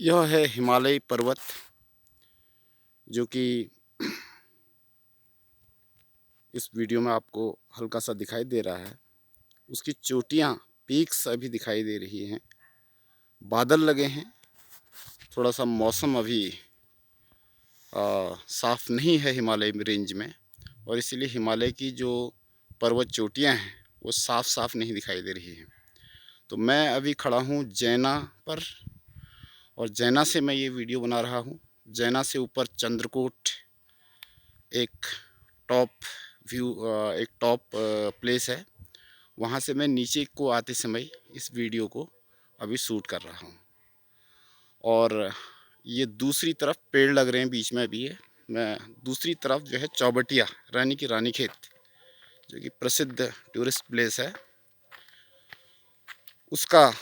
यह है हिमालय पर्वत, जो कि इस वीडियो में आपको हल्का सा दिखाई दे रहा है। उसकी चोटियाँ, पीक्स अभी दिखाई दे रही हैं। बादल लगे हैं। थोड़ा सा मौसम अभी साफ़ नहीं है हिमालय रेंज में, और इसीलिए हिमालय की जो पर्वत चोटियाँ हैं वो साफ़ साफ़ नहीं दिखाई दे रही हैं। तो मैं अभी खड़ा हूँ जैना पर, और जैना से मैं ये वीडियो बना रहा हूँ। जैना से ऊपर चंद्रकोट एक टॉप व्यू, एक टॉप प्लेस है। वहाँ से मैं नीचे को आते समय इस वीडियो को अभी शूट कर रहा हूँ। और ये दूसरी तरफ पेड़ लग रहे हैं, बीच में भी है। मैं दूसरी तरफ जो है चौबटिया, रानी की रानीखेत, जो कि प्रसिद्ध टूरिस्ट प्लेस है, उसका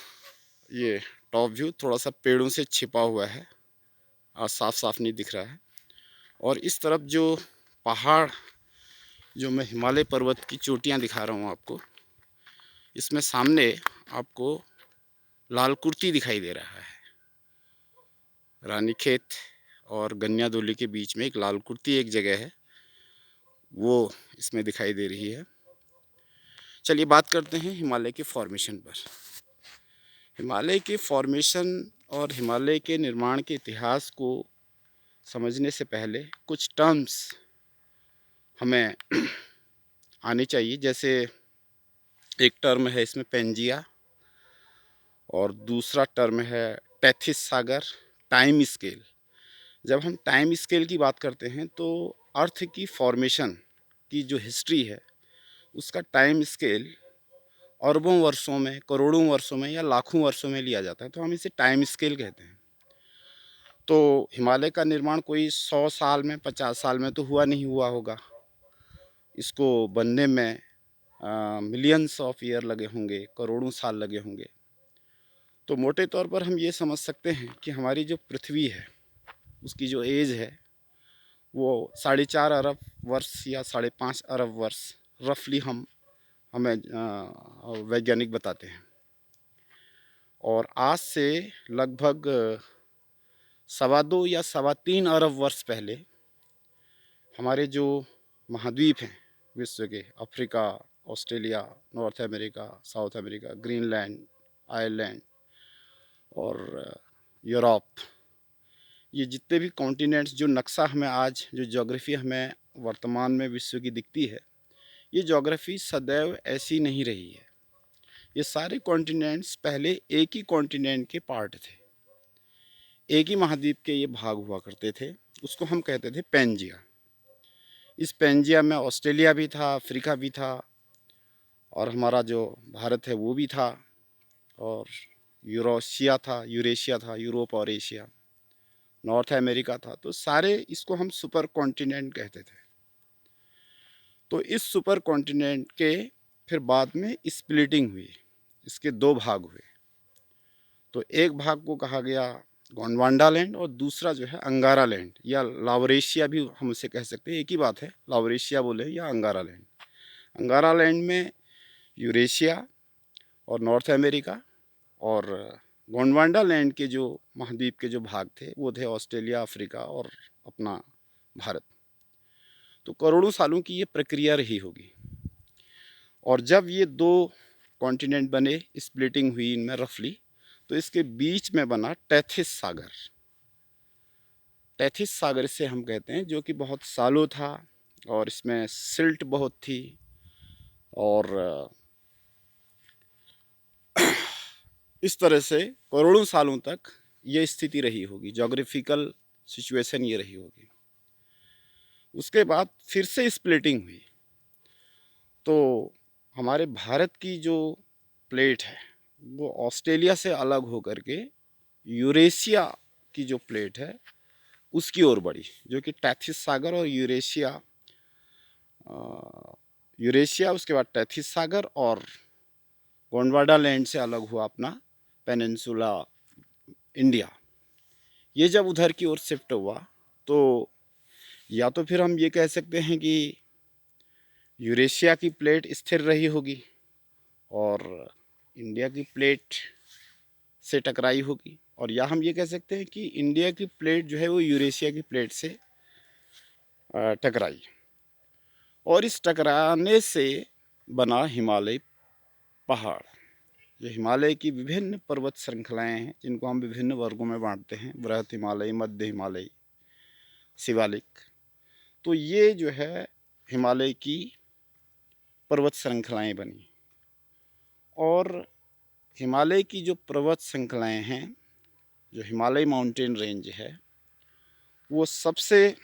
ये टॉप व्यू थोड़ा सा पेड़ों से छिपा हुआ है, आज साफ साफ नहीं दिख रहा है। और इस तरफ जो पहाड़, जो मैं हिमालय पर्वत की चोटियाँ दिखा रहा हूँ आपको, इसमें सामने आपको लाल कुर्ती दिखाई दे रहा है। रानीखेत और गन्यादोली के बीच में एक लाल कुर्ती एक जगह है, वो इसमें दिखाई दे रही है। चलिए बात करते हैं हिमालय के फॉर्मेशन पर। हिमालय के फॉर्मेशन और हिमालय के निर्माण के इतिहास को समझने से पहले कुछ टर्म्स हमें आनी चाहिए। जैसे एक टर्म है इसमें पेंजिया, और दूसरा टर्म है टेथिस सागर, टाइम स्केल। जब हम टाइम स्केल की बात करते हैं तो अर्थ की फॉर्मेशन की जो हिस्ट्री है उसका टाइम स्केल अरबों वर्षों में, करोड़ों वर्षों में या लाखों वर्षों में लिया जाता है, तो हम इसे टाइम स्केल कहते हैं। तो हिमालय का निर्माण कोई 100 साल में, 50 साल में तो हुआ नहीं हुआ होगा। इसको बनने में मिलियंस ऑफ ईयर लगे होंगे, करोड़ों साल लगे होंगे। तो मोटे तौर पर हम ये समझ सकते हैं कि हमारी जो पृथ्वी है उसकी जो एज है वो 4.5 अरब वर्ष या 5.5 अरब वर्ष रफली हमें वैज्ञानिक बताते हैं। और आज से लगभग 2.25 या 3.25 अरब वर्ष पहले हमारे जो महाद्वीप हैं विश्व के, Africa, Australia, north America, south America, Greenland, Ireland और यूरोप, ये जितने भी कॉन्टिनेंट्स, जो नक्शा हमें आज, जो ज्योग्राफी हमें वर्तमान में विश्व की दिखती है, ये ज्योग्राफी सदैव ऐसी नहीं रही है। ये सारे कॉन्टिनेंट्स पहले एक ही कॉन्टिनेंट के पार्ट थे, एक ही महाद्वीप के ये भाग हुआ करते थे। उसको हम कहते थे पेंजिया। इस पेंजिया में ऑस्ट्रेलिया भी था, अफ्रीका भी था, और हमारा जो भारत है वो भी था, और यूरोशिया था, यूरेशिया था, यूरोप और एशिया, नॉर्थ अमेरिका था। तो सारे, इसको हम सुपर कॉन्टिनेंट कहते थे। तो इस सुपर कॉन्टिनेंट के फिर बाद में स्प्लिटिंग हुई, इसके दो भाग हुए। तो एक भाग को कहा गया गोंडवाना लैंड, और दूसरा जो है अंगारा लैंड, या लावरेशिया भी हम उसे कह सकते हैं, एक ही बात है, लावरेशिया बोले या अंगारा लैंड। अंगारा लैंड में यूरेशिया और नॉर्थ अमेरिका, और गोंडवाना लैंड के जो महाद्वीप के जो भाग थे वो थे ऑस्ट्रेलिया, अफ्रीका और अपना भारत। तो करोड़ों सालों की ये प्रक्रिया रही होगी। और जब ये दो कॉन्टिनेंट बने, स्प्लिटिंग हुई इनमें रफली, तो इसके बीच में बना टेथिस सागर। टेथिस सागर से हम कहते हैं, जो कि बहुत सालों था, और इसमें सिल्ट बहुत थी, और इस तरह से करोड़ों सालों तक ये स्थिति रही होगी, जोग्राफिकल सिचुएशन ये रही होगी। उसके बाद फिर से स्प्लिटिंग हुई, तो हमारे भारत की जो प्लेट है वो ऑस्ट्रेलिया से अलग होकर के यूरेशिया की जो प्लेट है उसकी ओर बढ़ी, जो कि टेथिस सागर और यूरेशिया, यूरेशिया, उसके बाद टेथिस सागर, और गोंडवाना लैंड से अलग हुआ अपना पेनिनसुला इंडिया। ये जब उधर की ओर शिफ्ट हुआ, तो या तो फिर हम ये कह सकते हैं कि यूरेशिया की प्लेट स्थिर रही होगी और इंडिया की प्लेट से टकराई होगी, और या हम ये कह सकते हैं कि इंडिया की प्लेट जो है वो यूरेशिया की प्लेट से टकराई, और इस टकराने से बना हिमालय पहाड़। जो हिमालय की विभिन्न पर्वत श्रृंखलाएं हैं जिनको हम विभिन्न वर्गों में बांटते हैं, बृहत हिमालय, मध्य हिमालय, शिवालिक, तो ये जो है हिमालय की पर्वत श्रृंखलाएं बनी। और हिमालय की जो पर्वत श्रृंखलाएं हैं, जो हिमालय माउंटेन रेंज है, वो सबसे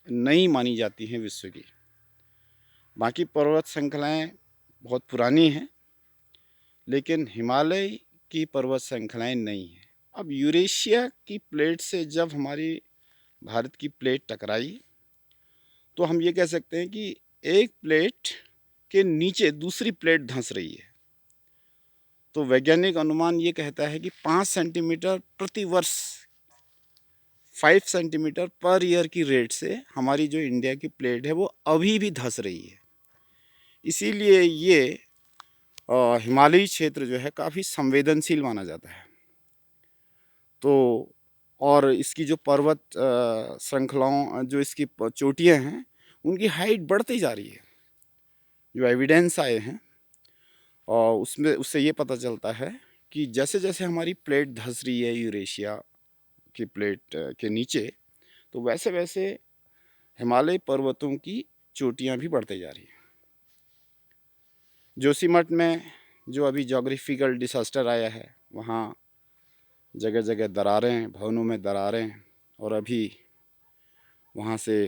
नई मानी जाती हैं विश्व की। बाकी पर्वत श्रृंखलाएं बहुत पुरानी हैं, लेकिन हिमालय की पर्वत श्रृंखलाएं नई हैं। अब यूरेशिया की प्लेट से जब हमारी भारत की प्लेट टकराई, तो हम ये कह सकते हैं कि एक प्लेट के नीचे दूसरी प्लेट धंस रही है। तो वैज्ञानिक अनुमान ये कहता है कि 5 सेंटीमीटर प्रति वर्ष, 5 सेंटीमीटर पर ईयर की रेट से हमारी जो इंडिया की प्लेट है वो अभी भी धंस रही है। इसीलिए ये हिमालयी क्षेत्र जो है काफ़ी संवेदनशील माना जाता है। तो और इसकी जो पर्वत श्रृंखलाओं, जो इसकी चोटियाँ हैं, उनकी हाइट बढ़ती जा रही है। जो एविडेंस आए हैं और उसमें उससे ये पता चलता है कि जैसे जैसे हमारी प्लेट धंस रही है यूरेशिया की प्लेट के नीचे, तो वैसे वैसे हिमालय पर्वतों की चोटियाँ भी बढ़ती जा रही हैं। जोशीमठ में जो अभी जोग्राफिकल डिसास्टर आया है, वहाँ जगह जगह दरारें हैं, भवनों में दरारें हैं, और अभी वहाँ से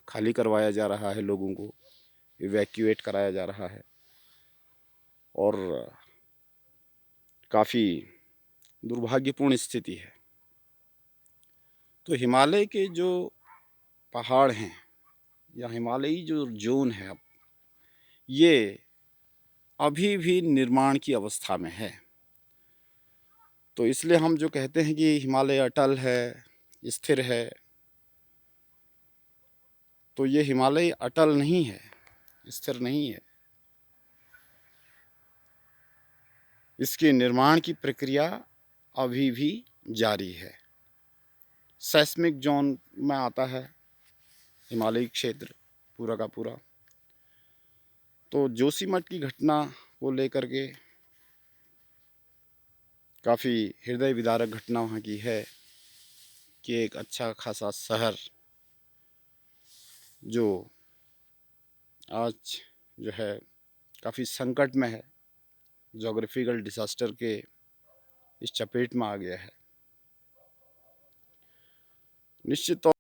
खाली करवाया जा रहा है, लोगों को इवैक्यूएट कराया जा रहा है। और काफ़ी दुर्भाग्यपूर्ण स्थिति है। तो हिमालय के जो पहाड़ हैं या हिमालयी जो जोन है, अब ये अभी भी निर्माण की अवस्था में है। तो इसलिए हम जो कहते हैं कि हिमालय अटल है, स्थिर है, तो ये हिमालय अटल नहीं है, स्थिर नहीं है। इसके निर्माण की प्रक्रिया अभी भी जारी है। सेस्मिक जोन में आता है हिमालयी क्षेत्र पूरा का पूरा। तो जोशीमठ की घटना को लेकर के काफ़ी हृदय विदारक घटना वहाँ की है कि एक अच्छा खासा शहर जो आज जो है काफ़ी संकट में है, जोग्राफिकल डिसास्टर के इस चपेट में आ गया है। निश्चित तौर